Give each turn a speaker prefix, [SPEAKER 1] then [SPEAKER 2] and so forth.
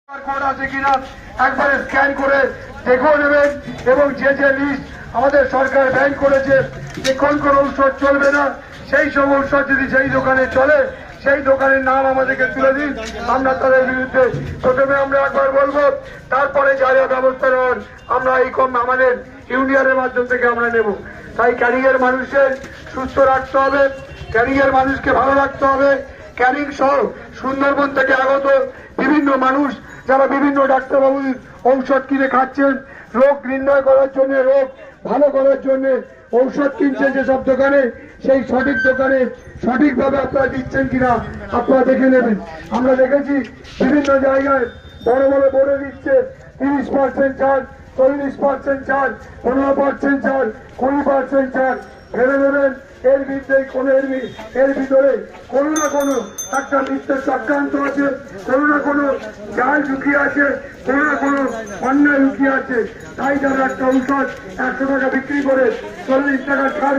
[SPEAKER 1] Code আছে কিনা একবারে স্ক্যান করে দেখেও নেবেন এবং যে যে লিস্ট আমাদের সরকার ব্যান করেছে যে কোন কোন ঔষধ চলবে না সেই সব ঔষধ যদি সেই দোকানে চলে সেই দোকানের নাম আমাদেরকে তুলে দিন। আমরা তাদের বিরুদ্ধে প্রথমে আমরা একবার বলবো, তারপরে যা যা ব্যবস্থা নেওয়ার আমরা এই আমাদের ইউনিয়নের মাধ্যম থেকে আমরা নেব। তাই ক্যানিংয়ের মানুষের সুস্থ রাখতে হবে, ক্যানিংয়ের মানুষকে ভালো রাখতে হবে। ক্যানিং সহ সুন্দরবন থেকে আগত বিভিন্ন মানুষ যারা বিভিন্ন ডাক্তারবাবুর ঔষধ কিনে খাচ্ছেন, রোগ নির্ণয় করার জন্য, রোগ ভালো করার জন্য ঔষধ কিনছেন যেসব দোকানে, সেই সঠিক দোকানে সঠিকভাবে আপনারা দিচ্ছেন কিনা আপনারা দেখে নেবেন। আমরা দেখেছি বিভিন্ন জায়গায় বড় বড় বোর্ডে দিচ্ছে 30% ছাড়, 40% ছাড়, 15% ছাড়, 20% ছাড়। ভেবে নেবেন এর ভিতরে কোনো না কোনো একটা মিথ্যে চক্রান্ত আছে, কোনো না কোনো জাল ঝুঁকি আছে, কোনো না কোনো অন্যায় ঝুঁকি আছে। তাই যারা একটা ঔষধ 100 টাকা বিক্রি করে 40 টাকা ছাড়